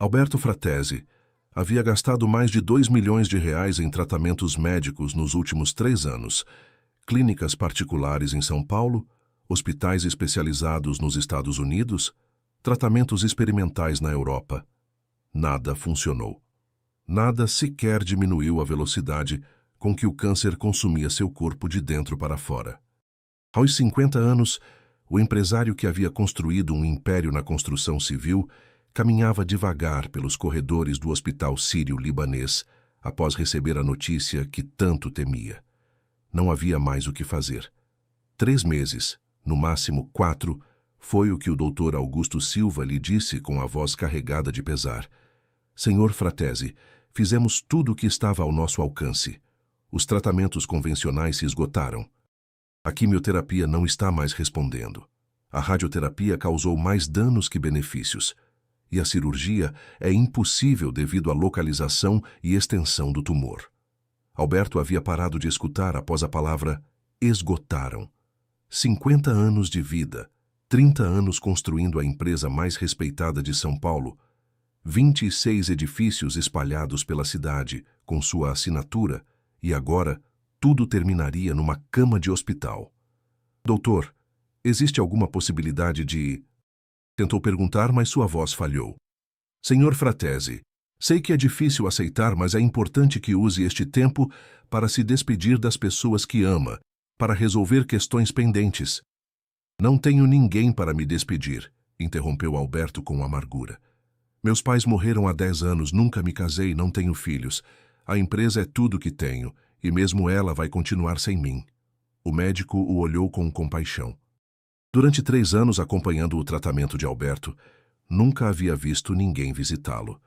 Alberto Fratesi havia gastado mais de R$ 2 milhões em tratamentos médicos nos últimos 3 anos, clínicas particulares em São Paulo, hospitais especializados nos Estados Unidos, tratamentos experimentais na Europa. Nada funcionou. Nada sequer diminuiu a velocidade com que o câncer consumia seu corpo de dentro para fora. Aos 50 anos, o empresário que havia construído um império na construção civil caminhava devagar pelos corredores do hospital sírio-libanês após receber a notícia que tanto temia. Não havia mais o que fazer. 3 meses, no máximo 4, foi o que o Dr. Augusto Silva lhe disse com a voz carregada de pesar. Senhor Fratesi, fizemos tudo o que estava ao nosso alcance. Os tratamentos convencionais se esgotaram. A quimioterapia não está mais respondendo. A radioterapia causou mais danos que benefícios. E a cirurgia é impossível devido à localização e extensão do tumor. Alberto havia parado de escutar após a palavra esgotaram. 50 anos de vida, 30 anos construindo a empresa mais respeitada de São Paulo, 26 edifícios espalhados pela cidade com sua assinatura, e agora tudo terminaria numa cama de hospital. Doutor, existe alguma possibilidade de... Tentou perguntar, mas sua voz falhou. Senhor Fratesi, sei que é difícil aceitar, mas é importante que use este tempo para se despedir das pessoas que ama, para resolver questões pendentes. Não tenho ninguém para me despedir, interrompeu Alberto com amargura. Meus pais morreram há 10 anos, nunca me casei, não tenho filhos. A empresa é tudo que tenho, e mesmo ela vai continuar sem mim. O médico o olhou com compaixão. Durante 3 anos acompanhando o tratamento de Alberto, nunca havia visto ninguém visitá-lo.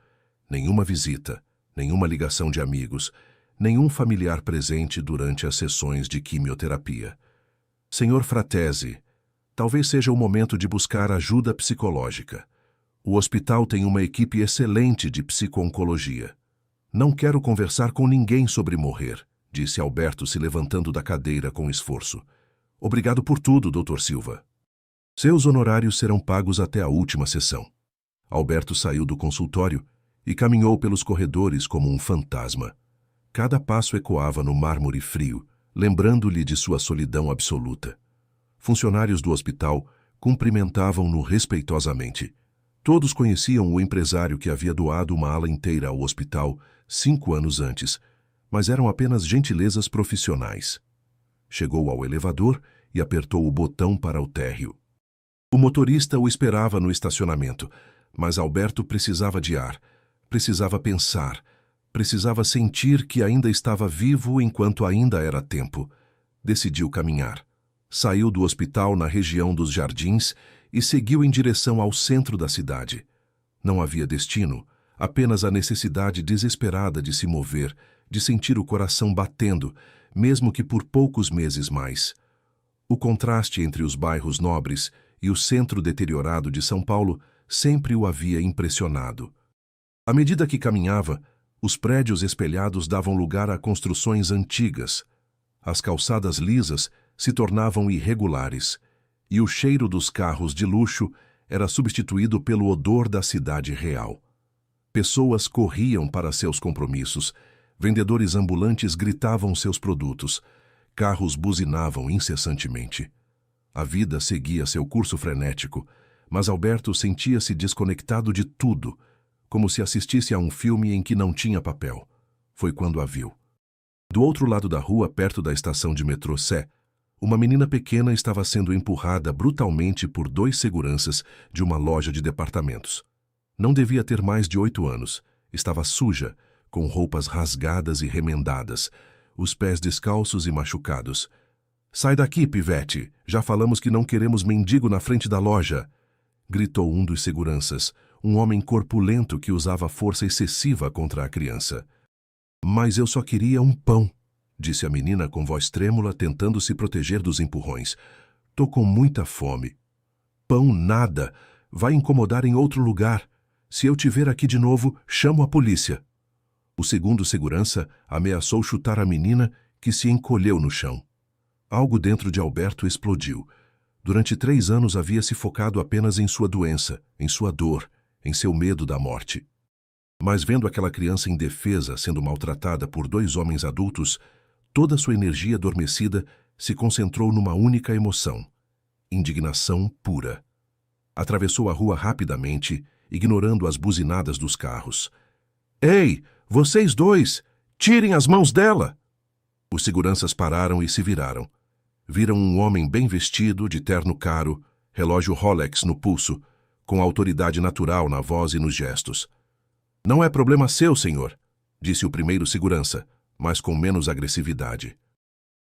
Nenhuma visita, nenhuma ligação de amigos, nenhum familiar presente durante as sessões de quimioterapia. Senhor Fratesi, talvez seja o momento de buscar ajuda psicológica. O hospital tem uma equipe excelente de psico-oncologia. Não quero conversar com ninguém sobre morrer, disse Alberto se levantando da cadeira com esforço. Obrigado por tudo, Dr. Silva. Seus honorários serão pagos até a última sessão. Alberto saiu do consultório e caminhou pelos corredores como um fantasma. Cada passo ecoava no mármore frio, lembrando-lhe de sua solidão absoluta. Funcionários do hospital cumprimentavam-no respeitosamente. Todos conheciam o empresário que havia doado uma ala inteira ao hospital 5 anos antes, mas eram apenas gentilezas profissionais. Chegou ao elevador e apertou o botão para o térreo. O motorista o esperava no estacionamento, mas Alberto precisava de ar, precisava pensar, precisava sentir que ainda estava vivo enquanto ainda era tempo. Decidiu caminhar. Saiu do hospital na região dos Jardins e seguiu em direção ao centro da cidade. Não havia destino, apenas a necessidade desesperada de se mover, de sentir o coração batendo, mesmo que por poucos meses mais. O contraste entre os bairros nobres e o centro deteriorado de São Paulo sempre o havia impressionado. À medida que caminhava, os prédios espelhados davam lugar a construções antigas. As calçadas lisas se tornavam irregulares, e o cheiro dos carros de luxo era substituído pelo odor da cidade real. Pessoas corriam para seus compromissos, vendedores ambulantes gritavam seus produtos, carros buzinavam incessantemente. A vida seguia seu curso frenético, mas Alberto sentia-se desconectado de tudo, como se assistisse a um filme em que não tinha papel. Foi quando a viu. Do outro lado da rua, perto da estação de metrô Sé, uma menina pequena estava sendo empurrada brutalmente por 2 seguranças de uma loja de departamentos. Não devia ter mais de 8 anos. Estava suja, com roupas rasgadas e remendadas, os pés descalços e machucados. Sai daqui, pivete! Já falamos que não queremos mendigo na frente da loja! Gritou um dos seguranças, um homem corpulento que usava força excessiva contra a criança. Mas eu só queria um pão, disse a menina com voz trêmula, tentando se proteger dos empurrões. Tô com muita fome. Pão nada! Vai incomodar em outro lugar. Se eu te ver aqui de novo, chamo a polícia. O segundo segurança ameaçou chutar a menina, que se encolheu no chão. Algo dentro de Alberto explodiu. Durante 3 anos havia se focado apenas em sua doença, em sua dor, em seu medo da morte. Mas vendo aquela criança indefesa sendo maltratada por dois homens adultos, toda sua energia adormecida se concentrou numa única emoção: indignação pura. Atravessou a rua rapidamente, ignorando as buzinadas dos carros. "Ei, vocês dois! Tirem as mãos dela!" Os seguranças pararam e se viraram. Viram um homem bem vestido, de terno caro, relógio Rolex no pulso, com autoridade natural na voz e nos gestos. "Não é problema seu, senhor", disse o primeiro segurança, mas com menos agressividade.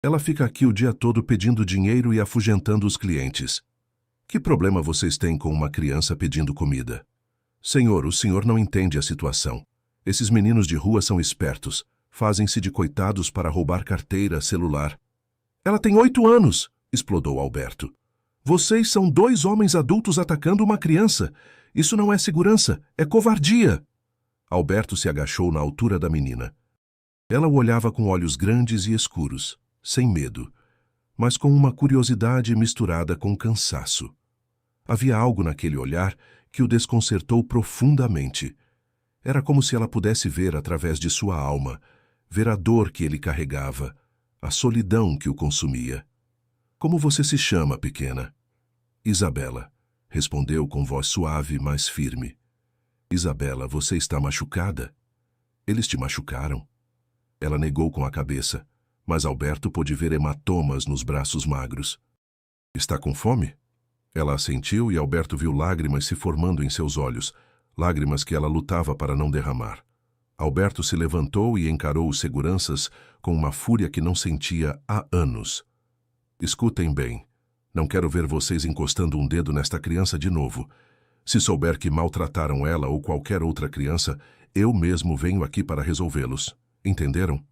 "Ela fica aqui o dia todo pedindo dinheiro e afugentando os clientes. Que problema vocês têm com uma criança pedindo comida?" "Senhor, o senhor não entende a situação. Esses meninos de rua são espertos. Fazem-se de coitados para roubar carteira, celular." "Ela tem 8 anos!" explodou Alberto. "Vocês são dois homens adultos atacando uma criança. Isso não é segurança, é covardia." Alberto se agachou na altura da menina. Ela o olhava com olhos grandes e escuros, sem medo, mas com uma curiosidade misturada com cansaço. Havia algo naquele olhar que o desconcertou profundamente. Era como se ela pudesse ver através de sua alma, ver a dor que ele carregava, a solidão que o consumia. "Como você se chama, pequena?" "Isabela", respondeu com voz suave, mas firme. "Isabela, você está machucada?" "Eles te machucaram?" Ela negou com a cabeça, mas Alberto pôde ver hematomas nos braços magros. "Está com fome?" Ela assentiu e Alberto viu lágrimas se formando em seus olhos, lágrimas que ela lutava para não derramar. Alberto se levantou e encarou os seguranças com uma fúria que não sentia há anos. "Escutem bem, não quero ver vocês encostando um dedo nesta criança de novo. Se souber que maltrataram ela ou qualquer outra criança, eu mesmo venho aqui para resolvê-los. Entenderam?"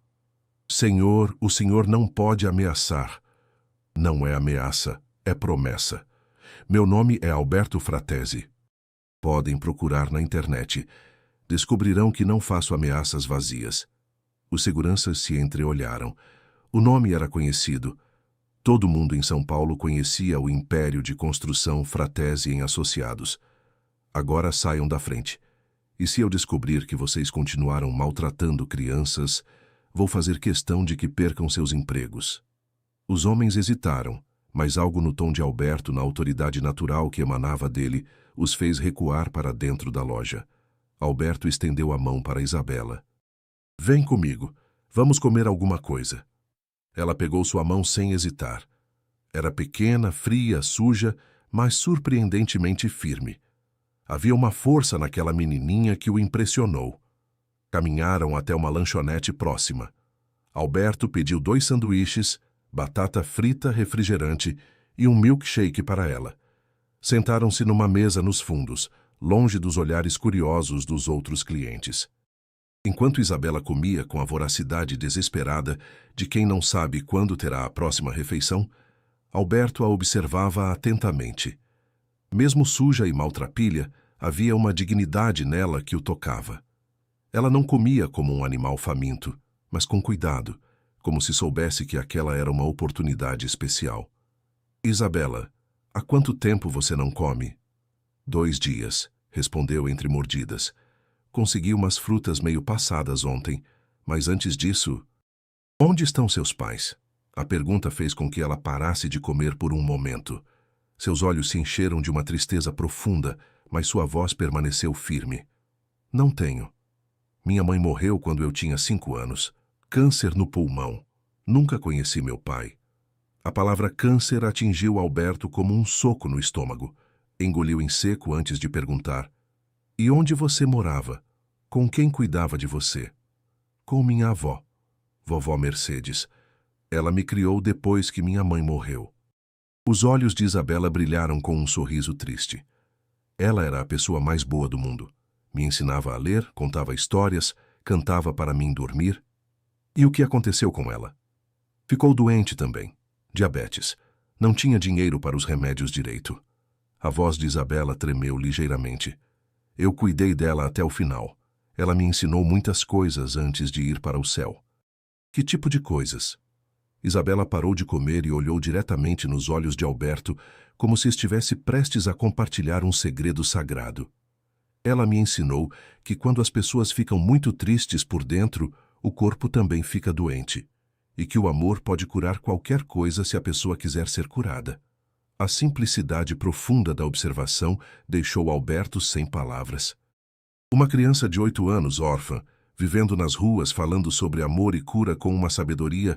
"Senhor, o senhor não pode ameaçar." "Não é ameaça, é promessa. Meu nome é Alberto Fratesi. Podem procurar na internet. Descobrirão que não faço ameaças vazias." Os seguranças se entreolharam. O nome era conhecido. Todo mundo em São Paulo conhecia o império de construção Fratesi em Associados. "Agora saiam da frente. E se eu descobrir que vocês continuaram maltratando crianças, vou fazer questão de que percam seus empregos." Os homens hesitaram, mas algo no tom de Alberto, na autoridade natural que emanava dele, os fez recuar para dentro da loja. Alberto estendeu a mão para Isabela. "Vem comigo, vamos comer alguma coisa." Ela pegou sua mão sem hesitar. Era pequena, fria, suja, mas surpreendentemente firme. Havia uma força naquela menininha que o impressionou. Caminharam até uma lanchonete próxima. Alberto pediu 2 sanduíches, batata frita, refrigerante e um milkshake para ela. Sentaram-se numa mesa nos fundos, longe dos olhares curiosos dos outros clientes. Enquanto Isabela comia com a voracidade desesperada de quem não sabe quando terá a próxima refeição, Alberto a observava atentamente. Mesmo suja e maltrapilha, havia uma dignidade nela que o tocava. Ela não comia como um animal faminto, mas com cuidado, como se soubesse que aquela era uma oportunidade especial. "Isabela, há quanto tempo você não come?" "2 dias", respondeu entre mordidas. "Consegui umas frutas meio passadas ontem, mas antes disso..." "Onde estão seus pais?" A pergunta fez com que ela parasse de comer por um momento. Seus olhos se encheram de uma tristeza profunda, mas sua voz permaneceu firme. "Não tenho. Minha mãe morreu quando eu tinha 5 anos. Câncer no pulmão. Nunca conheci meu pai." A palavra câncer atingiu Alberto como um soco no estômago. Engoliu em seco antes de perguntar: "E onde você morava? Com quem cuidava de você?" "Com minha avó, vovó Mercedes. Ela me criou depois que minha mãe morreu." Os olhos de Isabela brilharam com um sorriso triste. Ela era a pessoa mais boa do mundo. Me ensinava a ler, contava histórias, cantava para mim dormir. E o que aconteceu com ela? Ficou doente também. Diabetes. Não tinha dinheiro para os remédios direito. A voz de Isabela tremeu ligeiramente. "Eu cuidei dela até o final. Ela me ensinou muitas coisas antes de ir para o céu." "Que tipo de coisas?" Isabela parou de comer e olhou diretamente nos olhos de Alberto, como se estivesse prestes a compartilhar um segredo sagrado. Ela me ensinou que quando as pessoas ficam muito tristes por dentro, o corpo também fica doente, e que o amor pode curar qualquer coisa se a pessoa quiser ser curada. A simplicidade profunda da observação deixou Alberto sem palavras. Uma criança de 8 anos, órfã, vivendo nas ruas falando sobre amor e cura com uma sabedoria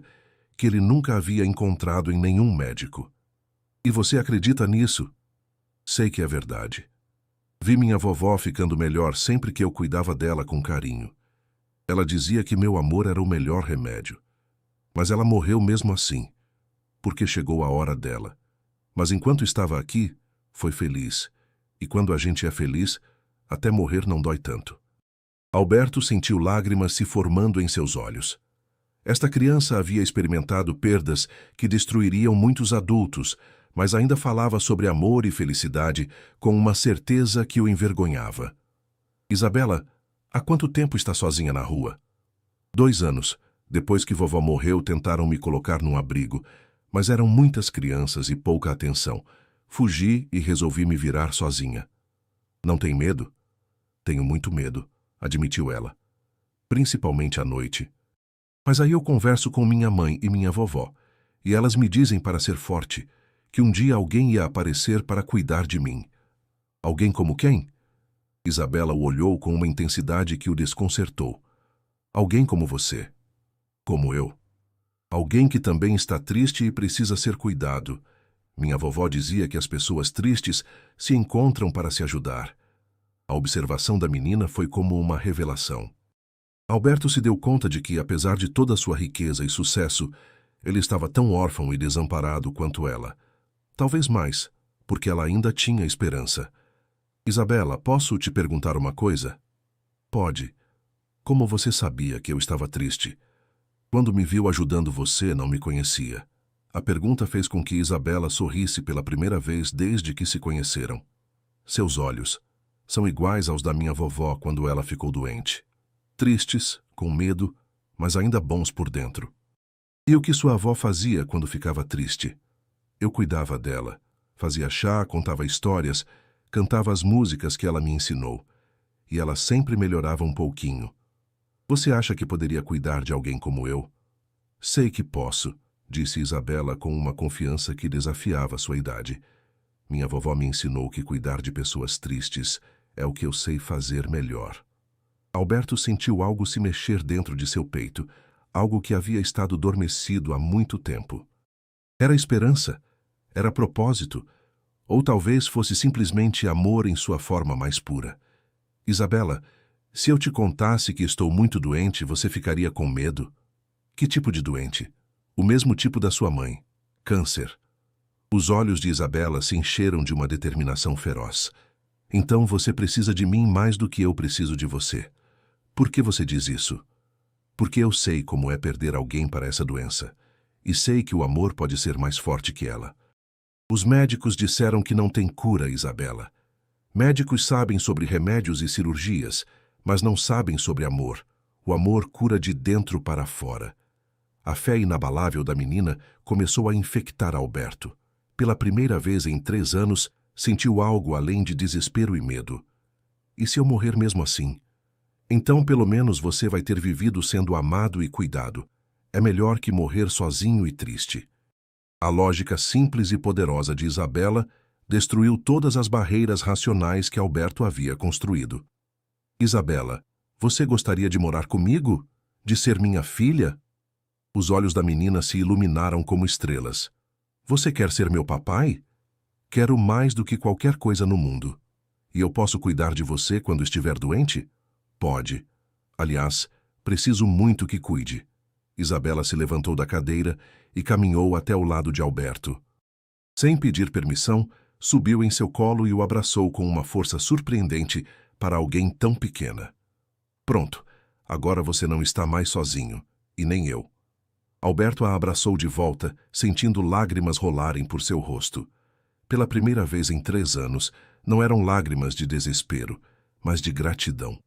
que ele nunca havia encontrado em nenhum médico. E você acredita nisso? Sei que é verdade. Vi minha vovó ficando melhor sempre que eu cuidava dela com carinho. Ela dizia que meu amor era o melhor remédio. Mas ela morreu mesmo assim, porque chegou a hora dela. Mas enquanto estava aqui, foi feliz. E quando a gente é feliz, até morrer não dói tanto. Alberto sentiu lágrimas se formando em seus olhos. Esta criança havia experimentado perdas que destruiriam muitos adultos, mas ainda falava sobre amor e felicidade com uma certeza que o envergonhava. Isabela, há quanto tempo está sozinha na rua? 2 anos. Depois que vovó morreu, tentaram me colocar num abrigo, mas eram muitas crianças e pouca atenção. Fugi e resolvi me virar sozinha. Não tem medo? Tenho muito medo, admitiu ela. Principalmente à noite. Mas aí eu converso com minha mãe e minha vovó, e elas me dizem para ser forte, que um dia alguém ia aparecer para cuidar de mim. Alguém como quem? Isabela o olhou com uma intensidade que o desconcertou. Alguém como você. Como eu. Alguém que também está triste e precisa ser cuidado. Minha vovó dizia que as pessoas tristes se encontram para se ajudar. A observação da menina foi como uma revelação. Alberto se deu conta de que, apesar de toda a sua riqueza e sucesso, ele estava tão órfão e desamparado quanto ela. Talvez mais, porque ela ainda tinha esperança. Isabela, posso te perguntar uma coisa? Pode. Como você sabia que eu estava triste? Quando me viu ajudando você, não me conhecia. A pergunta fez com que Isabela sorrisse pela primeira vez desde que se conheceram. Seus olhos são iguais aos da minha vovó quando ela ficou doente. Tristes, com medo, mas ainda bons por dentro. E o que sua avó fazia quando ficava triste? Eu cuidava dela. Fazia chá, contava histórias, cantava as músicas que ela me ensinou. E ela sempre melhorava um pouquinho. Você acha que poderia cuidar de alguém como eu? Sei que posso, disse Isabela com uma confiança que desafiava sua idade. Minha vovó me ensinou que cuidar de pessoas tristes é o que eu sei fazer melhor. Alberto sentiu algo se mexer dentro de seu peito, algo que havia estado adormecido há muito tempo. Era esperança? Era propósito? Ou talvez fosse simplesmente amor em sua forma mais pura? Isabela, se eu te contasse que estou muito doente, você ficaria com medo? Que tipo de doente? O mesmo tipo da sua mãe. Câncer. Os olhos de Isabela se encheram de uma determinação feroz. Então você precisa de mim mais do que eu preciso de você. Por que você diz isso? Porque eu sei como é perder alguém para essa doença. E sei que o amor pode ser mais forte que ela. Os médicos disseram que não tem cura, Isabela. Médicos sabem sobre remédios e cirurgias, mas não sabem sobre amor. O amor cura de dentro para fora. A fé inabalável da menina começou a infectar Alberto. Pela primeira vez em 3 anos, sentiu algo além de desespero e medo. E se eu morrer mesmo assim? Então, pelo menos, você vai ter vivido sendo amado e cuidado. É melhor que morrer sozinho e triste. A lógica simples e poderosa de Isabela destruiu todas as barreiras racionais que Alberto havia construído. Isabela, você gostaria de morar comigo? De ser minha filha? Os olhos da menina se iluminaram como estrelas. Você quer ser meu papai? Quero mais do que qualquer coisa no mundo. E eu posso cuidar de você quando estiver doente? Pode. Aliás, preciso muito que cuide. Isabela se levantou da cadeira e caminhou até o lado de Alberto. Sem pedir permissão, subiu em seu colo e o abraçou com uma força surpreendente para alguém tão pequena. Pronto, agora você não está mais sozinho, e nem eu. Alberto a abraçou de volta, sentindo lágrimas rolarem por seu rosto. Pela primeira vez em 3 anos, não eram lágrimas de desespero, mas de gratidão.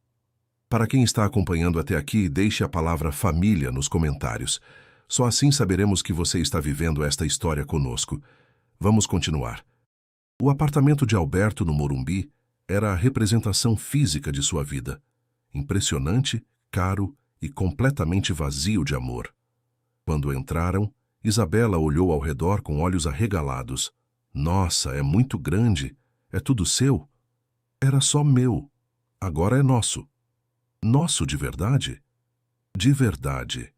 Para quem está acompanhando até aqui, deixe a palavra família nos comentários. Só assim saberemos que você está vivendo esta história conosco. Vamos continuar. O apartamento de Alberto no Morumbi Era a representação física de sua vida. Impressionante, caro e completamente vazio de amor. Quando entraram, Isabela olhou ao redor com olhos arregalados. Nossa, é muito grande. É tudo seu? Era só meu. Agora é nosso. Nosso de verdade? De verdade.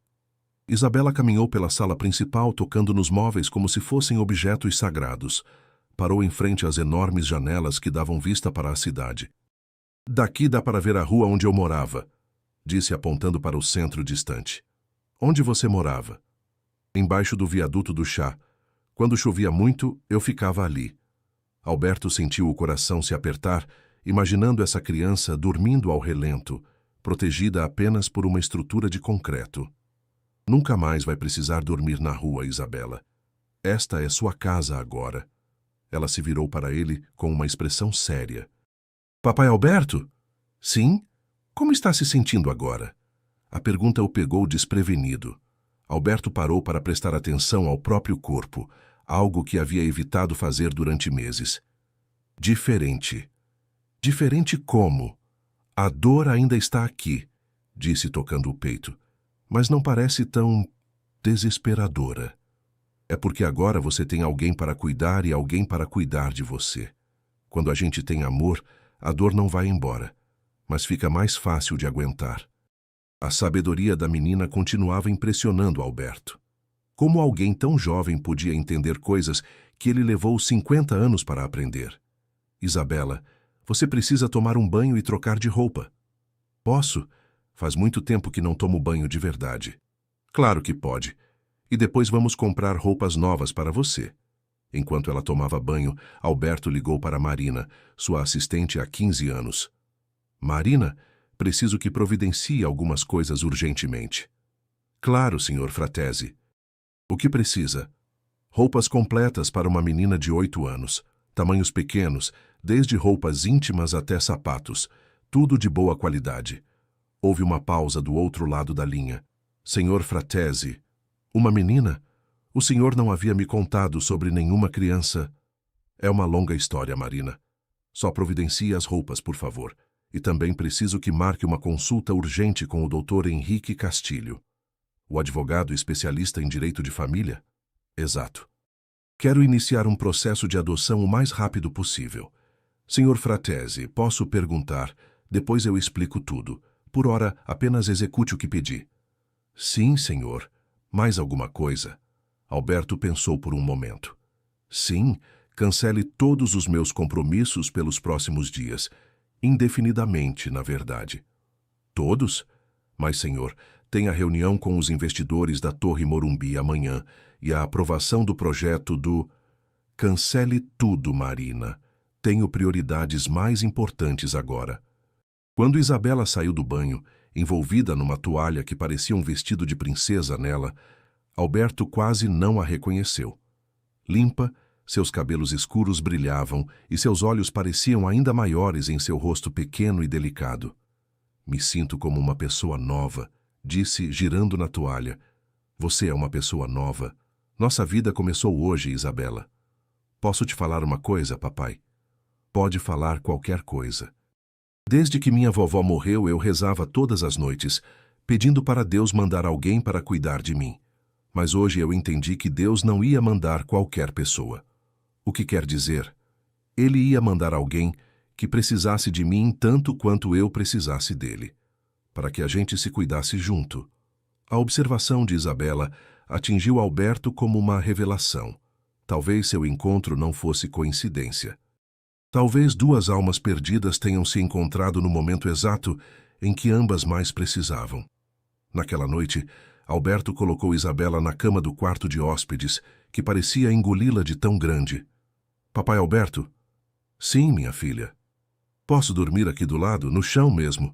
Isabela caminhou pela sala principal, tocando nos móveis como se fossem objetos sagrados. Parou em frente às enormes janelas que davam vista para a cidade. Daqui dá para ver a rua onde eu morava, disse apontando para o centro distante. Onde você morava? Embaixo do viaduto do chá. Quando chovia muito, eu ficava ali. Alberto sentiu o coração se apertar, imaginando essa criança dormindo ao relento, protegida apenas por uma estrutura de concreto. Nunca mais vai precisar dormir na rua, Isabela. Esta é sua casa agora. Ela se virou para ele com uma expressão séria. Papai Alberto? Sim? Como está se sentindo agora? A pergunta o pegou desprevenido. Alberto parou para prestar atenção ao próprio corpo, algo que havia evitado fazer durante meses. Diferente. Diferente como? A dor ainda está aqui, disse tocando o peito, mas não parece tão desesperadora. É porque agora você tem alguém para cuidar e alguém para cuidar de você. Quando a gente tem amor, a dor não vai embora, mas fica mais fácil de aguentar. A sabedoria da menina continuava impressionando Alberto. Como alguém tão jovem podia entender coisas que ele levou 50 anos para aprender? Isabela, você precisa tomar um banho e trocar de roupa. Posso? Faz muito tempo que não tomo banho de verdade. Claro que pode. E depois vamos comprar roupas novas para você. Enquanto ela tomava banho, Alberto ligou para Marina, sua assistente há 15 anos. Marina, preciso que providencie algumas coisas urgentemente. Claro, senhor Fratesi. O que precisa? Roupas completas para uma menina de 8 anos, tamanhos pequenos, desde roupas íntimas até sapatos, tudo de boa qualidade. Houve uma pausa do outro lado da linha. Senhor Fratesi, uma menina? O senhor não havia me contado sobre nenhuma criança. É uma longa história, Marina. Só providencie as roupas, por favor. E também preciso que marque uma consulta urgente com o Dr. Henrique Castilho. O advogado especialista em direito de família? Exato. Quero iniciar um processo de adoção o mais rápido possível. Senhor Fratesi, posso perguntar? Depois eu explico tudo. Por ora, apenas execute o que pedi. Sim, senhor. Mais alguma coisa? Alberto pensou por um momento. Sim, cancele todos os meus compromissos pelos próximos dias. Indefinidamente, na verdade. Todos? Mas, senhor, tem a reunião com os investidores da Torre Morumbi amanhã e a aprovação do projeto do... Cancele tudo, Marina. Tenho prioridades mais importantes agora. Quando Isabela saiu do banho, envolvida numa toalha que parecia um vestido de princesa nela, Alberto quase não a reconheceu. Limpa, seus cabelos escuros brilhavam e seus olhos pareciam ainda maiores em seu rosto pequeno e delicado. Me sinto como uma pessoa nova, disse, girando na toalha. Você é uma pessoa nova. Nossa vida começou hoje, Isabela. Posso te falar uma coisa, papai? Pode falar qualquer coisa. Desde que minha vovó morreu, eu rezava todas as noites, pedindo para Deus mandar alguém para cuidar de mim. Mas hoje eu entendi que Deus não ia mandar qualquer pessoa. O que quer dizer? Ele ia mandar alguém que precisasse de mim tanto quanto eu precisasse dele, para que a gente se cuidasse junto. A observação de Isabela atingiu Alberto como uma revelação. Talvez seu encontro não fosse coincidência. Talvez duas almas perdidas tenham se encontrado no momento exato em que ambas mais precisavam. Naquela noite, Alberto colocou Isabela na cama do quarto de hóspedes, que parecia engoli-la de tão grande. Papai Alberto? Sim, minha filha. Posso dormir aqui do lado, no chão mesmo.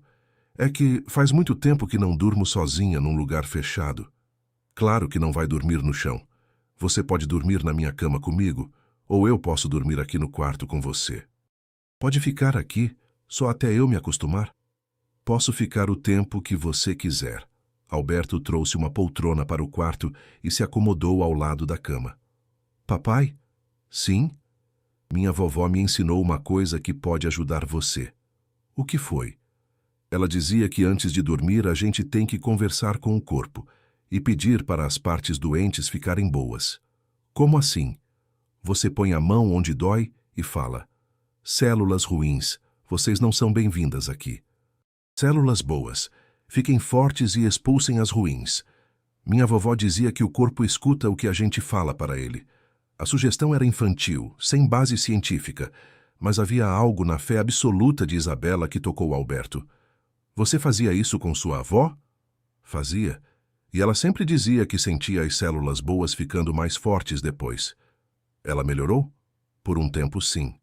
É que faz muito tempo que não durmo sozinha num lugar fechado. Claro que não vai dormir no chão. Você pode dormir na minha cama comigo, ou eu posso dormir aqui no quarto com você. Pode ficar aqui, só até eu me acostumar. Posso ficar o tempo que você quiser. Alberto trouxe uma poltrona para o quarto e se acomodou ao lado da cama. Papai? Sim? Minha vovó me ensinou uma coisa que pode ajudar você. O que foi? Ela dizia que antes de dormir a gente tem que conversar com o corpo e pedir para as partes doentes ficarem boas. Como assim? Você põe a mão onde dói e fala: células ruins, vocês não são bem-vindas aqui. Células boas, fiquem fortes e expulsem as ruins. Minha vovó dizia que o corpo escuta o que a gente fala para ele. A sugestão era infantil, sem base científica, mas havia algo na fé absoluta de Isabela que tocou Alberto. Você fazia isso com sua avó? Fazia. E ela sempre dizia que sentia as células boas ficando mais fortes depois. Ela melhorou? Por um tempo, sim.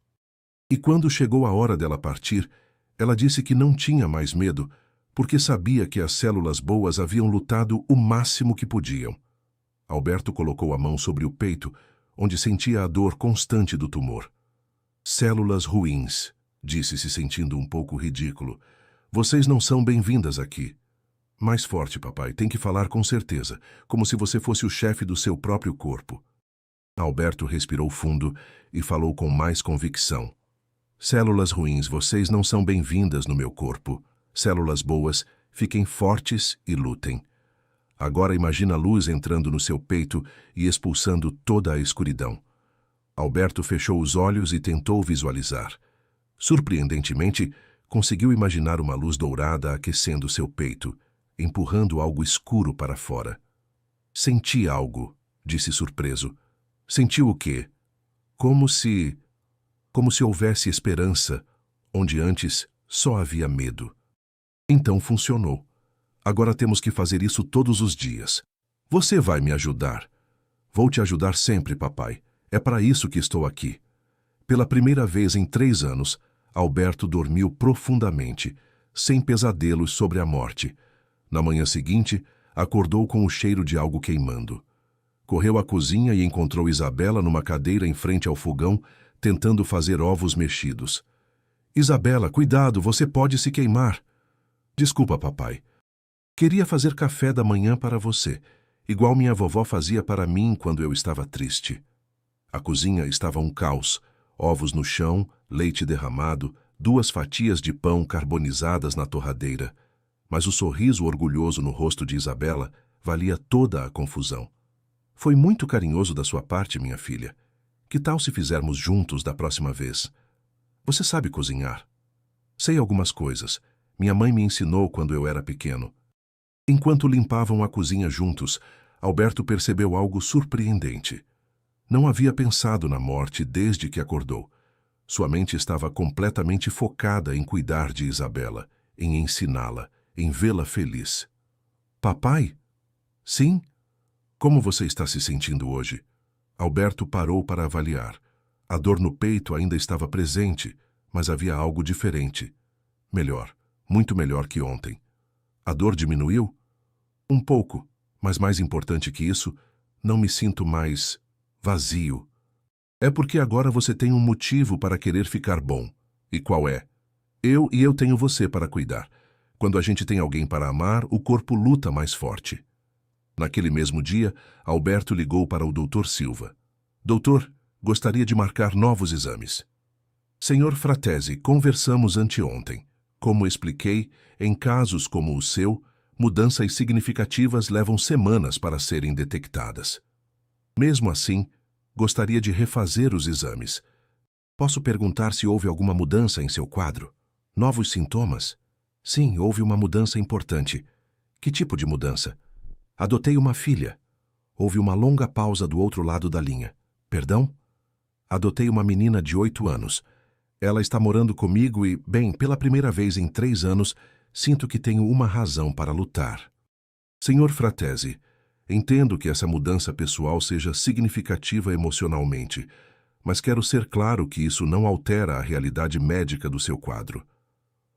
E quando chegou a hora dela partir, ela disse que não tinha mais medo, porque sabia que as células boas haviam lutado o máximo que podiam. Alberto colocou a mão sobre o peito, onde sentia a dor constante do tumor. Células ruins, disse se sentindo um pouco ridículo. Vocês não são bem-vindas aqui. Mais forte, papai, tem que falar com certeza, como se você fosse o chefe do seu próprio corpo. Alberto respirou fundo e falou com mais convicção. Células ruins, vocês não são bem-vindas no meu corpo. Células boas, fiquem fortes e lutem. Agora imagina a luz entrando no seu peito e expulsando toda a escuridão. Alberto fechou os olhos e tentou visualizar. Surpreendentemente, conseguiu imaginar uma luz dourada aquecendo seu peito, empurrando algo escuro para fora. Senti algo, disse surpreso. Sentiu o quê? Como se houvesse esperança, onde antes só havia medo. Então funcionou. Agora temos que fazer isso todos os dias. Você vai me ajudar. Vou te ajudar sempre, papai. É para isso que estou aqui. Pela primeira vez em 3 anos, Alberto dormiu profundamente, sem pesadelos sobre a morte. Na manhã seguinte, acordou com o cheiro de algo queimando. Correu à cozinha e encontrou Isabela numa cadeira em frente ao fogão, tentando fazer ovos mexidos. Isabela, cuidado, você pode se queimar. Desculpa, papai. Queria fazer café da manhã para você, igual minha vovó fazia para mim quando eu estava triste. A cozinha estava um caos, ovos no chão, leite derramado, 2 fatias de pão carbonizadas na torradeira. Mas o sorriso orgulhoso no rosto de Isabela valia toda a confusão. Foi muito carinhoso da sua parte, minha filha. Que tal se fizermos juntos da próxima vez? Você sabe cozinhar? Sei algumas coisas. Minha mãe me ensinou quando eu era pequeno. Enquanto limpavam a cozinha juntos, Alberto percebeu algo surpreendente. Não havia pensado na morte desde que acordou. Sua mente estava completamente focada em cuidar de Isabela, em ensiná-la, em vê-la feliz. Papai? Sim? Como você está se sentindo hoje? Alberto parou para avaliar. A dor no peito ainda estava presente, mas havia algo diferente. Melhor, muito melhor que ontem. A dor diminuiu? Um pouco, mas mais importante que isso, não me sinto mais vazio. É porque agora você tem um motivo para querer ficar bom. E qual é? Eu tenho você para cuidar. Quando a gente tem alguém para amar, o corpo luta mais forte. Naquele mesmo dia, Alberto ligou para o Dr. Silva. Doutor, gostaria de marcar novos exames. Senhor Fratesi, conversamos anteontem. Como expliquei, em casos como o seu, mudanças significativas levam semanas para serem detectadas. Mesmo assim, gostaria de refazer os exames. Posso perguntar se houve alguma mudança em seu quadro? Novos sintomas? Sim, houve uma mudança importante. Que tipo de mudança? Adotei uma filha. Houve uma longa pausa do outro lado da linha. Perdão? Adotei uma menina de 8 anos. Ela está morando comigo e, bem, pela primeira vez em 3 anos, sinto que tenho uma razão para lutar. Senhor Fratesi, entendo que essa mudança pessoal seja significativa emocionalmente, mas quero ser claro que isso não altera a realidade médica do seu quadro.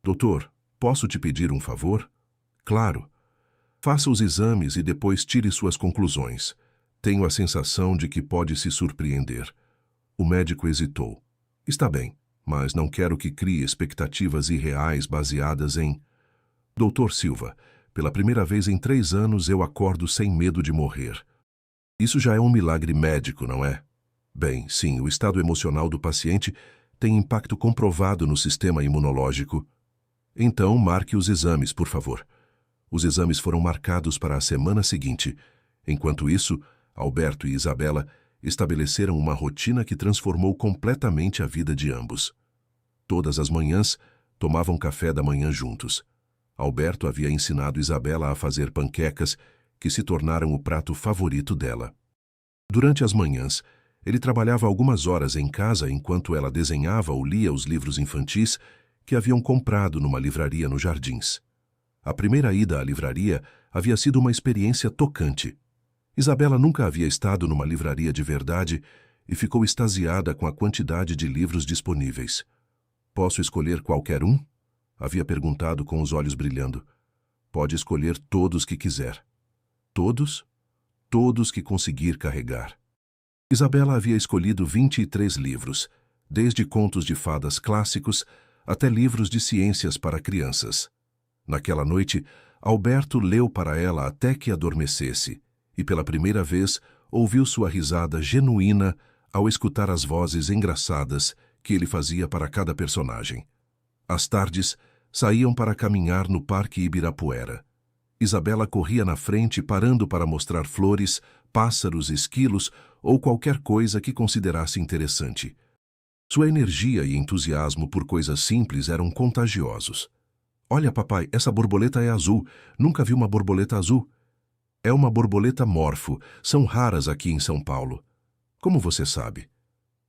Doutor, posso te pedir um favor? Claro. Faça os exames e depois tire suas conclusões. Tenho a sensação de que pode se surpreender. O médico hesitou. Está bem, mas não quero que crie expectativas irreais baseadas em... Doutor Silva, pela primeira vez em 3 anos eu acordo sem medo de morrer. Isso já é um milagre médico, não é? Bem, sim, o estado emocional do paciente tem impacto comprovado no sistema imunológico. Então, marque os exames, por favor. Os exames foram marcados para a semana seguinte. Enquanto isso, Alberto e Isabela estabeleceram uma rotina que transformou completamente a vida de ambos. Todas as manhãs, tomavam café da manhã juntos. Alberto havia ensinado Isabela a fazer panquecas, que se tornaram o prato favorito dela. Durante as manhãs, ele trabalhava algumas horas em casa enquanto ela desenhava ou lia os livros infantis que haviam comprado numa livraria nos Jardins. A primeira ida à livraria havia sido uma experiência tocante. Isabela nunca havia estado numa livraria de verdade e ficou extasiada com a quantidade de livros disponíveis. "Posso escolher qualquer um?" havia perguntado com os olhos brilhando. "Pode escolher todos que quiser." "Todos?" "Todos que conseguir carregar." Isabela havia escolhido 23 livros, desde contos de fadas clássicos até livros de ciências para crianças. Naquela noite, Alberto leu para ela até que adormecesse, e pela primeira vez ouviu sua risada genuína ao escutar as vozes engraçadas que ele fazia para cada personagem. Às tardes, saíam para caminhar no Parque Ibirapuera. Isabela corria na frente, parando para mostrar flores, pássaros, esquilos ou qualquer coisa que considerasse interessante. Sua energia e entusiasmo por coisas simples eram contagiosos. "Olha, papai, essa borboleta é azul. Nunca vi uma borboleta azul." "É uma borboleta morfo. São raras aqui em São Paulo." "Como você sabe?"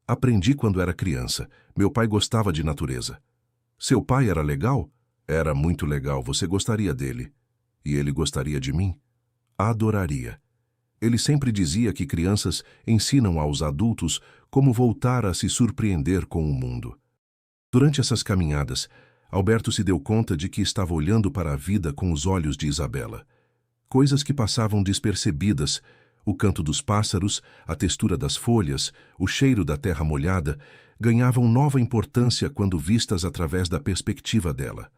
"Aprendi quando era criança. Meu pai gostava de natureza." "Seu pai era legal?" "Era muito legal. Você gostaria dele." "E ele gostaria de mim?" "Adoraria." Ele sempre dizia que crianças ensinam aos adultos como voltar a se surpreender com o mundo. Durante essas caminhadas, Alberto se deu conta de que estava olhando para a vida com os olhos de Isabela. Coisas que passavam despercebidas, o canto dos pássaros, a textura das folhas, o cheiro da terra molhada, ganhavam nova importância quando vistas através da perspectiva dela.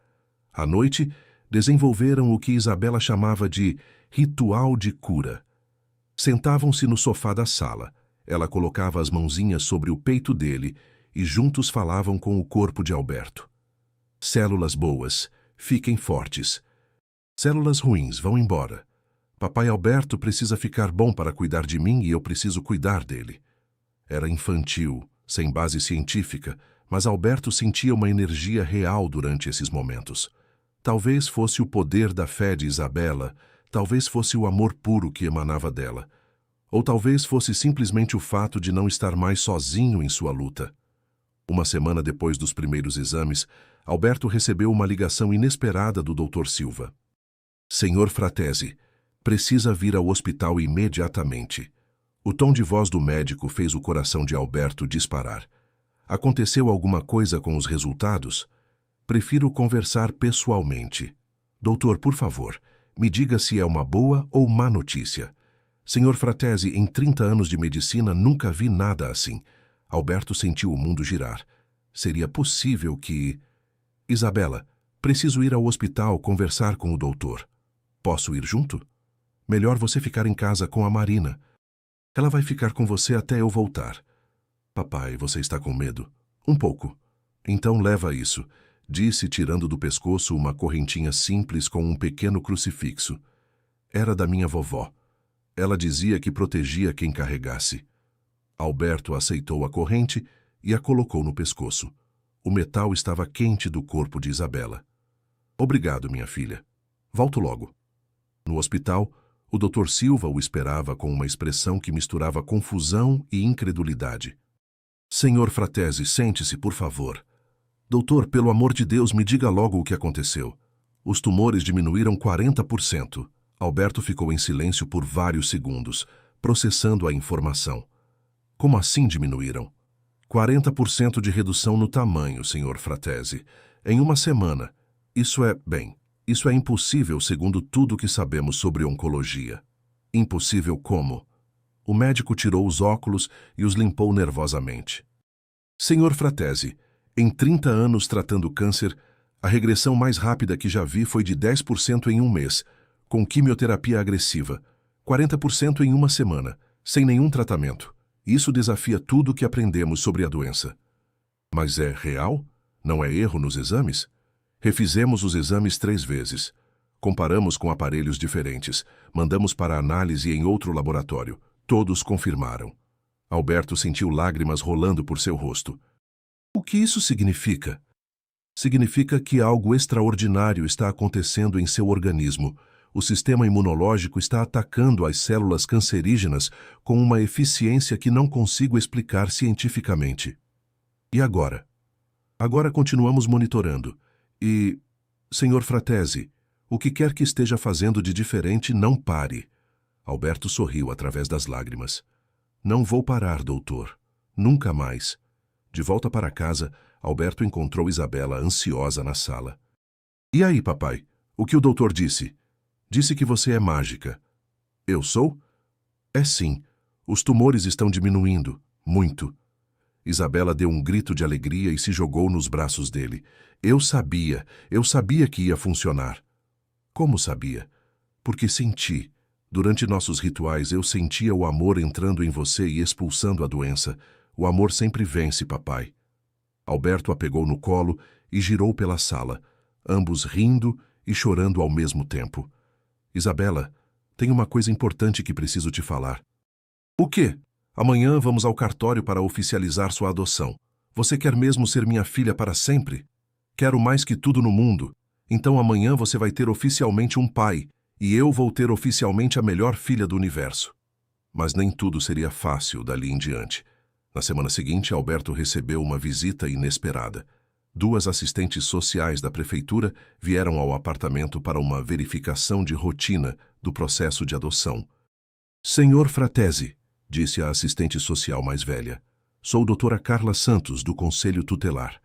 À noite, desenvolveram o que Isabela chamava de ritual de cura. Sentavam-se no sofá da sala. Ela colocava as mãozinhas sobre o peito dele e juntos falavam com o corpo de Alberto. "Células boas, fiquem fortes. Células ruins, vão embora. Papai Alberto precisa ficar bom para cuidar de mim e eu preciso cuidar dele." Era infantil, sem base científica, mas Alberto sentia uma energia real durante esses momentos. Talvez fosse o poder da fé de Isabela, talvez fosse o amor puro que emanava dela, ou talvez fosse simplesmente o fato de não estar mais sozinho em sua luta. Uma semana depois dos primeiros exames, Alberto recebeu uma ligação inesperada do Dr. Silva. "Senhor Fratesi, precisa vir ao hospital imediatamente." O tom de voz do médico fez o coração de Alberto disparar. "Aconteceu alguma coisa com os resultados?" "Prefiro conversar pessoalmente." "Doutor, por favor, me diga se é uma boa ou má notícia." "Senhor Fratesi, em 30 anos de medicina nunca vi nada assim." Alberto sentiu o mundo girar. Seria possível que... "Isabela, preciso ir ao hospital conversar com o doutor." "Posso ir junto?" "Melhor você ficar em casa com a Marina. Ela vai ficar com você até eu voltar." "Papai, você está com medo?" "Um pouco." "Então leva isso," disse, tirando do pescoço uma correntinha simples com um pequeno crucifixo. Era da minha vovó. Ela dizia que protegia quem carregasse. Alberto aceitou a corrente e a colocou no pescoço. O metal estava quente do corpo de Isabela. "Obrigado, minha filha. Volto logo." No hospital, o Dr. Silva o esperava com uma expressão que misturava confusão e incredulidade. "Senhor Fratesi, sente-se, por favor." "Doutor, pelo amor de Deus, me diga logo o que aconteceu." "Os tumores diminuíram 40%. Alberto ficou em silêncio por vários segundos, processando a informação. "Como assim diminuíram?" 40% de redução no tamanho, senhor Fratesi. Em uma semana. Isso é impossível segundo tudo que sabemos sobre oncologia." "Impossível como?" O médico tirou os óculos e os limpou nervosamente. "Senhor Fratesi, em 30 anos tratando câncer, a regressão mais rápida que já vi foi de 10% em um mês, com quimioterapia agressiva, 40% em uma semana, sem nenhum tratamento. Isso desafia tudo o que aprendemos sobre a doença. Mas é real? Não é erro nos exames? Refizemos os exames 3 vezes. Comparamos com aparelhos diferentes. Mandamos para análise em outro laboratório. Todos confirmaram. Alberto sentiu lágrimas rolando por seu rosto. O que isso significa? Significa que algo extraordinário está acontecendo em seu organismo. O sistema imunológico está atacando as células cancerígenas com uma eficiência que não consigo explicar cientificamente. E agora? Agora continuamos monitorando. E, Sr. Fratesi, o que quer que esteja fazendo de diferente, não pare. Alberto sorriu através das lágrimas. Não vou parar, doutor. Nunca mais. De volta para casa, Alberto encontrou Isabela ansiosa na sala. E aí, papai? O que o doutor disse? Disse que você é mágica. Eu sou? É sim. Os tumores estão diminuindo. Muito. Isabela deu um grito de alegria e se jogou nos braços dele. Eu sabia que ia funcionar. Como sabia? Porque senti. Durante nossos rituais eu sentia o amor entrando em você e expulsando a doença. O amor sempre vence, papai. Alberto a pegou no colo e girou pela sala, ambos rindo e chorando ao mesmo tempo. Isabela, tem uma coisa importante que preciso te falar. O quê? Amanhã vamos ao cartório para oficializar sua adoção. Você quer mesmo ser minha filha para sempre? Quero mais que tudo no mundo. Então amanhã você vai ter oficialmente um pai, e eu vou ter oficialmente a melhor filha do universo. Mas nem tudo seria fácil dali em diante. Na semana seguinte, Alberto recebeu uma visita inesperada. 2 assistentes sociais da prefeitura vieram ao apartamento para uma verificação de rotina do processo de adoção. Senhor Fratesi, disse a assistente social mais velha, sou doutora Carla Santos, do Conselho Tutelar.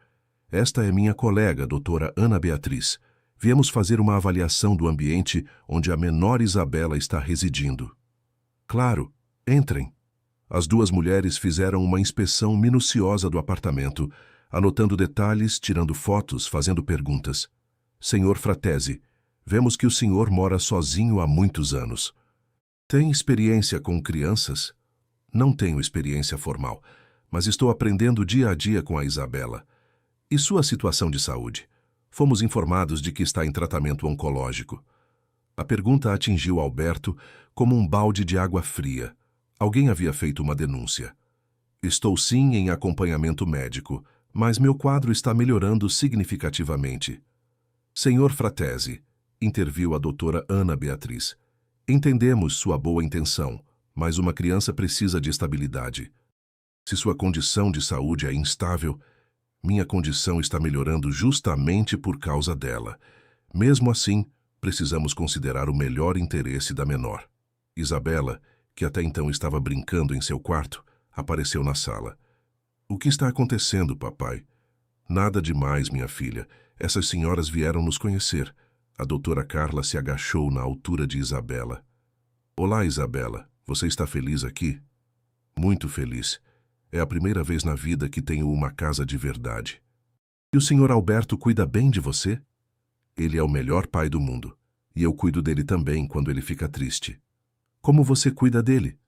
Esta é minha colega, doutora Ana Beatriz. Viemos fazer uma avaliação do ambiente onde a menor Isabela está residindo. Claro, entrem. As 2 mulheres fizeram uma inspeção minuciosa do apartamento, anotando detalhes, tirando fotos, fazendo perguntas. Senhor Fratesi, vemos que o senhor mora sozinho há muitos anos. Tem experiência com crianças? Não tenho experiência formal, mas estou aprendendo dia a dia com a Isabela. E sua situação de saúde? Fomos informados de que está em tratamento oncológico. A pergunta atingiu Alberto como um balde de água fria. Alguém havia feito uma denúncia. Estou sim em acompanhamento médico, mas meu quadro está melhorando significativamente. Senhor Fratesi, interviu a doutora Ana Beatriz, entendemos sua boa intenção, mas uma criança precisa de estabilidade. Se sua condição de saúde é instável, minha condição está melhorando justamente por causa dela. Mesmo assim, precisamos considerar o melhor interesse da menor. Isabela, que até então estava brincando em seu quarto, apareceu na sala. O que está acontecendo, papai? Nada demais, minha filha. Essas senhoras vieram nos conhecer. A doutora Carla se agachou na altura de Isabela. Olá, Isabela. Você está feliz aqui? Muito feliz. É a primeira vez na vida que tenho uma casa de verdade. E o senhor Alberto cuida bem de você? Ele é o melhor pai do mundo. E eu cuido dele também quando ele fica triste. Como você cuida dele?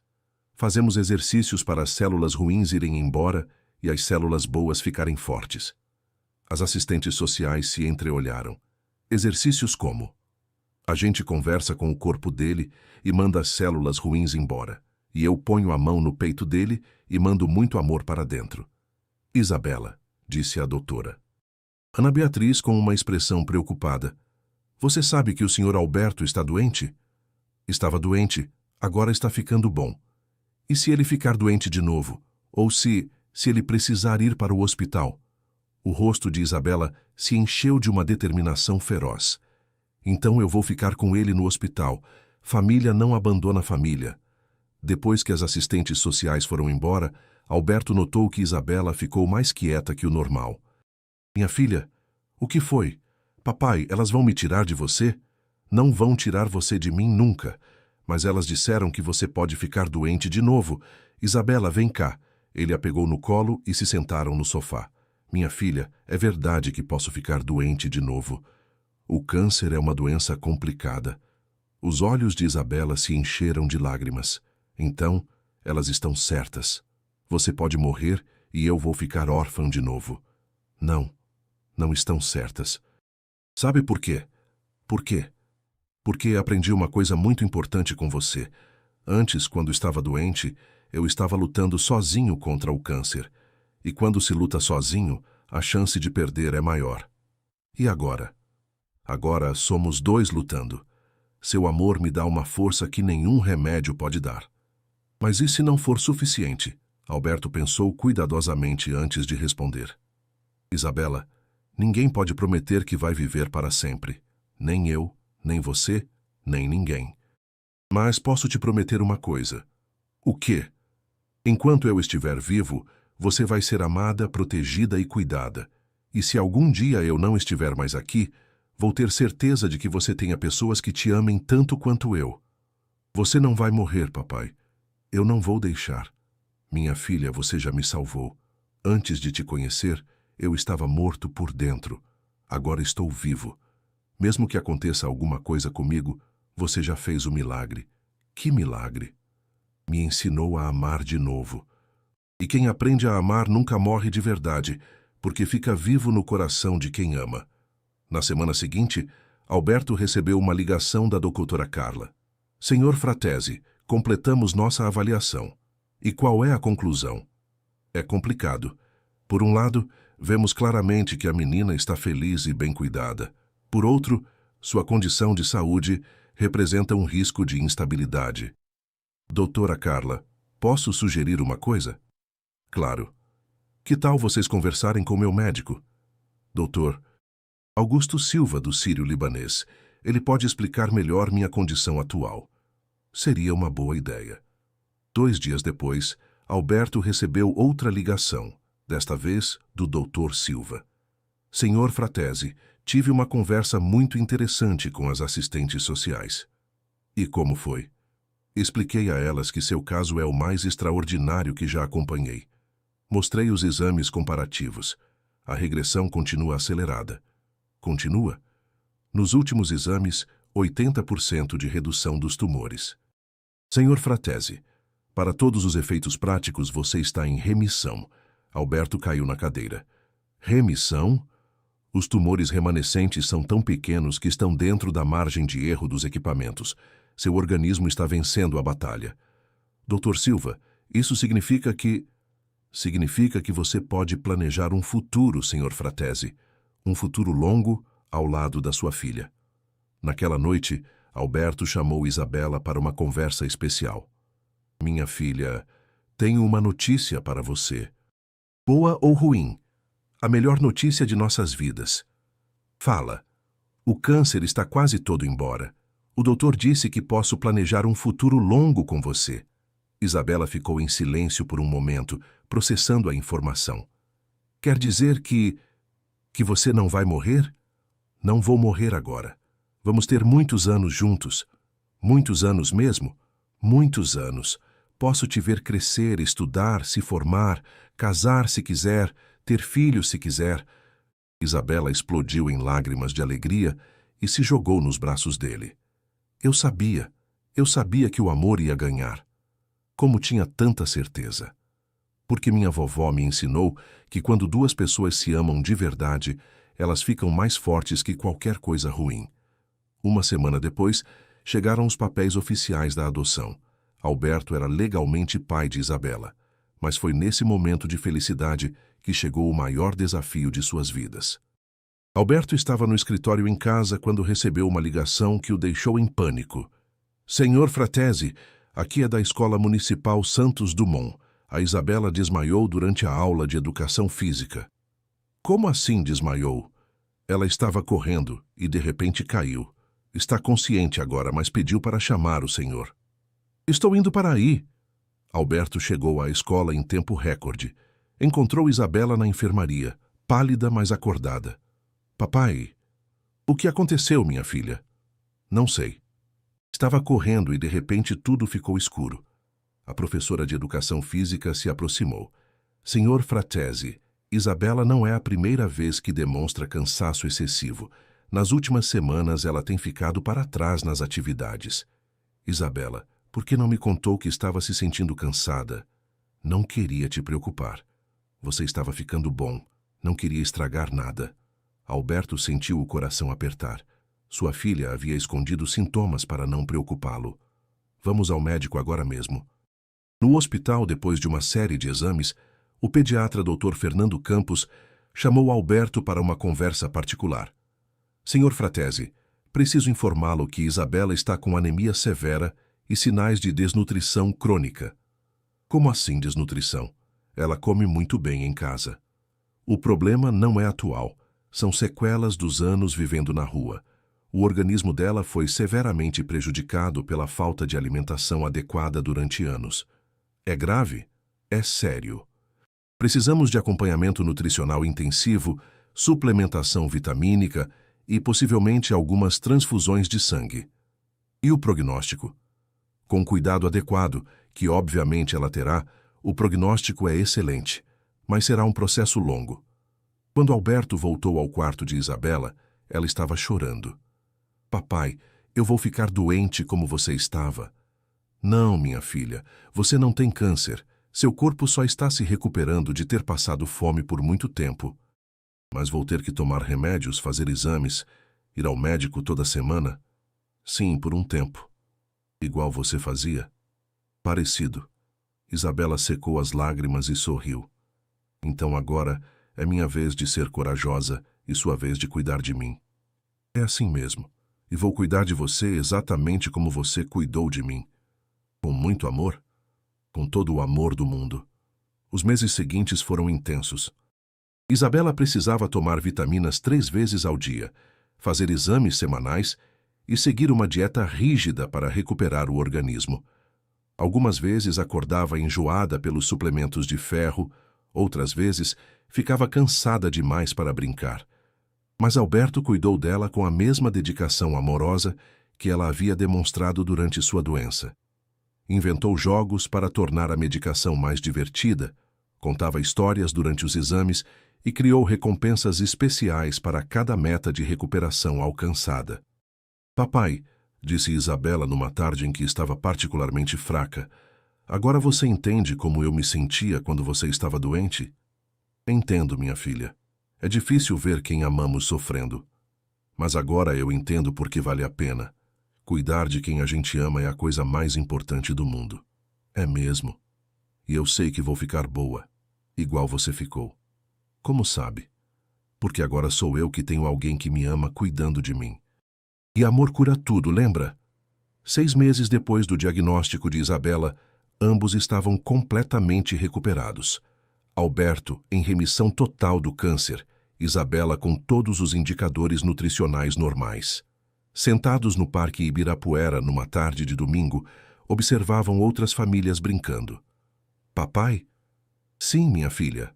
Fazemos exercícios para as células ruins irem embora e as células boas ficarem fortes. As assistentes sociais se entreolharam. Exercícios como? A gente conversa com o corpo dele e manda as células ruins embora. E eu ponho a mão no peito dele e mando muito amor para dentro. Isabela, disse a doutora. Ana Beatriz, com uma expressão preocupada. Você sabe que o senhor Alberto está doente? Estava doente. Agora está ficando bom. E se ele ficar doente de novo? Ou se ele precisar ir para o hospital? O rosto de Isabela se encheu de uma determinação feroz. Então eu vou ficar com ele no hospital. Família não abandona família. Depois que as assistentes sociais foram embora, Alberto notou que Isabela ficou mais quieta que o normal. Minha filha, o que foi? Papai, elas vão me tirar de você? Não vão tirar você de mim nunca. Mas elas disseram que você pode ficar doente de novo. Isabela, vem cá. Ele a pegou no colo e se sentaram no sofá. Minha filha, é verdade que posso ficar doente de novo. O câncer é uma doença complicada. Os olhos de Isabela se encheram de lágrimas. Então, elas estão certas. Você pode morrer e eu vou ficar órfã de novo. Não, não estão certas. Sabe por quê? Por quê? Porque aprendi uma coisa muito importante com você. Antes, quando estava doente, eu estava lutando sozinho contra o câncer. E quando se luta sozinho, a chance de perder é maior. E agora? Agora somos dois lutando. Seu amor me dá uma força que nenhum remédio pode dar. Mas e se não for suficiente? Alberto pensou cuidadosamente antes de responder. Isabela, ninguém pode prometer que vai viver para sempre. Nem eu, nem você, nem ninguém. Mas posso te prometer uma coisa. O quê? Enquanto eu estiver vivo, você vai ser amada, protegida e cuidada. E se algum dia eu não estiver mais aqui, vou ter certeza de que você tenha pessoas que te amem tanto quanto eu. Você não vai morrer, papai. Eu não vou deixar. Minha filha, você já me salvou. Antes de te conhecer, eu estava morto por dentro. Agora estou vivo. Mesmo que aconteça alguma coisa comigo, você já fez o milagre. Que milagre? Me ensinou a amar de novo. E quem aprende a amar nunca morre de verdade, porque fica vivo no coração de quem ama. Na semana seguinte, Alberto recebeu uma ligação da doutora Carla. Senhor Fratesi, completamos nossa avaliação. E qual é a conclusão? É complicado. Por um lado, vemos claramente que a menina está feliz e bem cuidada. Por outro, sua condição de saúde representa um risco de instabilidade. Doutora Carla, posso sugerir uma coisa? Claro. Que tal vocês conversarem com meu médico? Doutor Augusto Silva, do Sírio-Libanês. Ele pode explicar melhor minha condição atual. Seria uma boa ideia. 2 dias depois, Alberto recebeu outra ligação, desta vez do Dr. Silva. Senhor Fratesi, tive uma conversa muito interessante com as assistentes sociais. E como foi? Expliquei a elas que seu caso é o mais extraordinário que já acompanhei. Mostrei os exames comparativos. A regressão continua acelerada. Continua? Nos últimos exames, 80% de redução dos tumores. Senhor Fratesi, para todos os efeitos práticos, você está em remissão. Alberto caiu na cadeira. Remissão? Os tumores remanescentes são tão pequenos que estão dentro da margem de erro dos equipamentos. Seu organismo está vencendo a batalha. Dr. Silva, isso significa que... Significa que você pode planejar um futuro, Sr. Fratesi. Um futuro longo ao lado da sua filha. Naquela noite, Alberto chamou Isabela para uma conversa especial. Minha filha, tenho uma notícia para você. Boa ou ruim? A melhor notícia de nossas vidas. Fala. O câncer está quase todo embora. O doutor disse que posso planejar um futuro longo com você. Isabela ficou em silêncio por um momento, processando a informação. Quer dizer que você não vai morrer? Não vou morrer agora. Vamos ter muitos anos juntos. Muitos anos mesmo? Muitos anos. Posso te ver crescer, estudar, se formar, casar se quiser, ter filhos se quiser. Isabela explodiu em lágrimas de alegria e se jogou nos braços dele. Eu sabia que o amor ia ganhar. Como tinha tanta certeza. Porque minha vovó me ensinou que quando duas pessoas se amam de verdade, elas ficam mais fortes que qualquer coisa ruim. Uma semana depois, chegaram os papéis oficiais da adoção. Alberto era legalmente pai de Isabela, mas foi nesse momento de felicidade que chegou o maior desafio de suas vidas. Alberto estava no escritório em casa quando recebeu uma ligação que o deixou em pânico. Senhor Fratesi, aqui é da Escola Municipal Santos Dumont. A Isabela desmaiou durante a aula de educação física. Como assim desmaiou? Ela estava correndo e de repente caiu. Está consciente agora, mas pediu para chamar o senhor. Estou indo para aí. Alberto chegou à escola em tempo recorde. Encontrou Isabela na enfermaria, pálida, mas acordada. Papai, o que aconteceu, minha filha? Não sei. Estava correndo e de repente tudo ficou escuro. A professora de educação física se aproximou. Senhor Fratesi, Isabela não é a primeira vez que demonstra cansaço excessivo. Nas últimas semanas ela tem ficado para trás nas atividades. Isabela, por que não me contou que estava se sentindo cansada? Não queria te preocupar. Você estava ficando bom. Não queria estragar nada. Alberto sentiu o coração apertar. Sua filha havia escondido sintomas para não preocupá-lo. Vamos ao médico agora mesmo. No hospital, depois de uma série de exames, o pediatra Dr. Fernando Campos chamou Alberto para uma conversa particular. Senhor Fratesi, preciso informá-lo que Isabela está com anemia severa e sinais de desnutrição crônica. Como assim desnutrição? Ela come muito bem em casa. O problema não é atual. São sequelas dos anos vivendo na rua. O organismo dela foi severamente prejudicado pela falta de alimentação adequada durante anos. É grave? É sério. Precisamos de acompanhamento nutricional intensivo, suplementação vitamínica e possivelmente algumas transfusões de sangue. E o prognóstico? Com cuidado adequado, que obviamente ela terá, o prognóstico é excelente, mas será um processo longo. Quando Alberto voltou ao quarto de Isabela, ela estava chorando. Papai, eu vou ficar doente como você estava. Não, minha filha, você não tem câncer. Seu corpo só está se recuperando de ter passado fome por muito tempo. Mas vou ter que tomar remédios, fazer exames, ir ao médico toda semana? Sim, por um tempo. Igual você fazia? Parecido. Isabela secou as lágrimas e sorriu. Então agora é minha vez de ser corajosa e sua vez de cuidar de mim. É assim mesmo. E vou cuidar de você exatamente como você cuidou de mim. Com muito amor? Com todo o amor do mundo. Os meses seguintes foram intensos. Isabela precisava tomar vitaminas 3 vezes ao dia, fazer exames semanais e seguir uma dieta rígida para recuperar o organismo. Algumas vezes acordava enjoada pelos suplementos de ferro, outras vezes ficava cansada demais para brincar. Mas Alberto cuidou dela com a mesma dedicação amorosa que ela havia demonstrado durante sua doença. Inventou jogos para tornar a medicação mais divertida, contava histórias durante os exames e criou recompensas especiais para cada meta de recuperação alcançada. Papai, disse Isabela numa tarde em que estava particularmente fraca, agora você entende como eu me sentia quando você estava doente? Entendo, minha filha. É difícil ver quem amamos sofrendo. Mas agora eu entendo por que vale a pena. Cuidar de quem a gente ama é a coisa mais importante do mundo. É mesmo. E eu sei que vou ficar boa, igual você ficou. Como sabe? Porque agora sou eu que tenho alguém que me ama cuidando de mim. E amor cura tudo, lembra? 6 meses depois do diagnóstico de Isabela, ambos estavam completamente recuperados. Alberto em remissão total do câncer, Isabela com todos os indicadores nutricionais normais. Sentados no Parque Ibirapuera numa tarde de domingo, observavam outras famílias brincando. Papai? Sim, minha filha.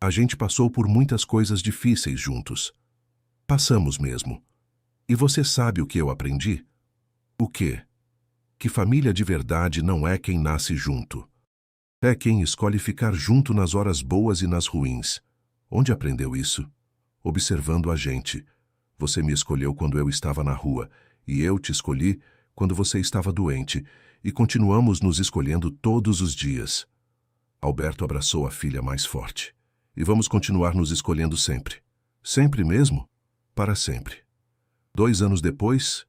A gente passou por muitas coisas difíceis juntos. Passamos mesmo. E você sabe o que eu aprendi? O quê? Que família de verdade não é quem nasce junto. É quem escolhe ficar junto nas horas boas e nas ruins. Onde aprendeu isso? Observando a gente. Você me escolheu quando eu estava na rua, e eu te escolhi quando você estava doente, e continuamos nos escolhendo todos os dias. Alberto abraçou a filha mais forte. E vamos continuar nos escolhendo sempre. Sempre mesmo? Para sempre. 2 anos depois,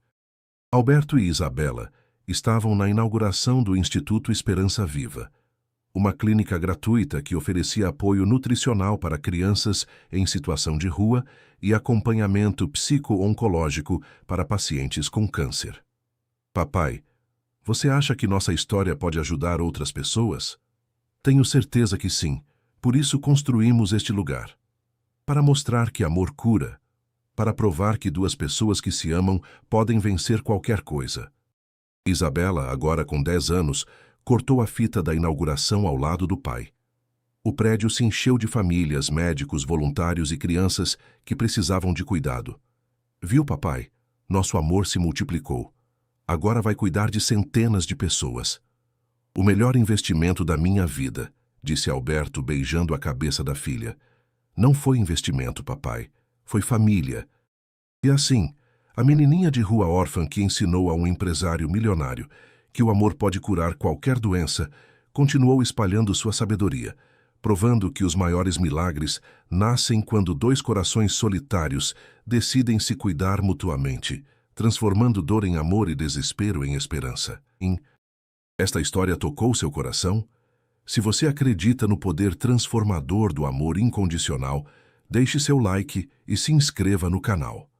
Alberto e Isabela estavam na inauguração do Instituto Esperança Viva, uma clínica gratuita que oferecia apoio nutricional para crianças em situação de rua e acompanhamento psico-oncológico para pacientes com câncer. Papai, você acha que nossa história pode ajudar outras pessoas? Tenho certeza que sim, por isso construímos este lugar. Para mostrar que amor cura, para provar que 2 pessoas que se amam podem vencer qualquer coisa. Isabela, agora com 10 anos, cortou a fita da inauguração ao lado do pai. O prédio se encheu de famílias, médicos, voluntários e crianças que precisavam de cuidado. Viu, papai? Nosso amor se multiplicou. Agora vai cuidar de centenas de pessoas. O melhor investimento da minha vida, disse Alberto beijando a cabeça da filha. Não foi investimento, papai. Foi família. E assim, a menininha de rua órfã que ensinou a um empresário milionário que o amor pode curar qualquer doença, continuou espalhando sua sabedoria, provando que os maiores milagres nascem quando dois corações solitários decidem se cuidar mutuamente, transformando dor em amor e desespero em esperança. Esta história tocou seu coração? Se você acredita no poder transformador do amor incondicional, deixe seu like e se inscreva no canal.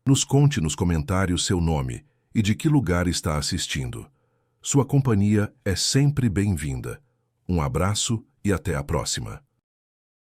Nos conte nos comentários seu nome e de que lugar está assistindo. Sua companhia é sempre bem-vinda. Um abraço e até a próxima.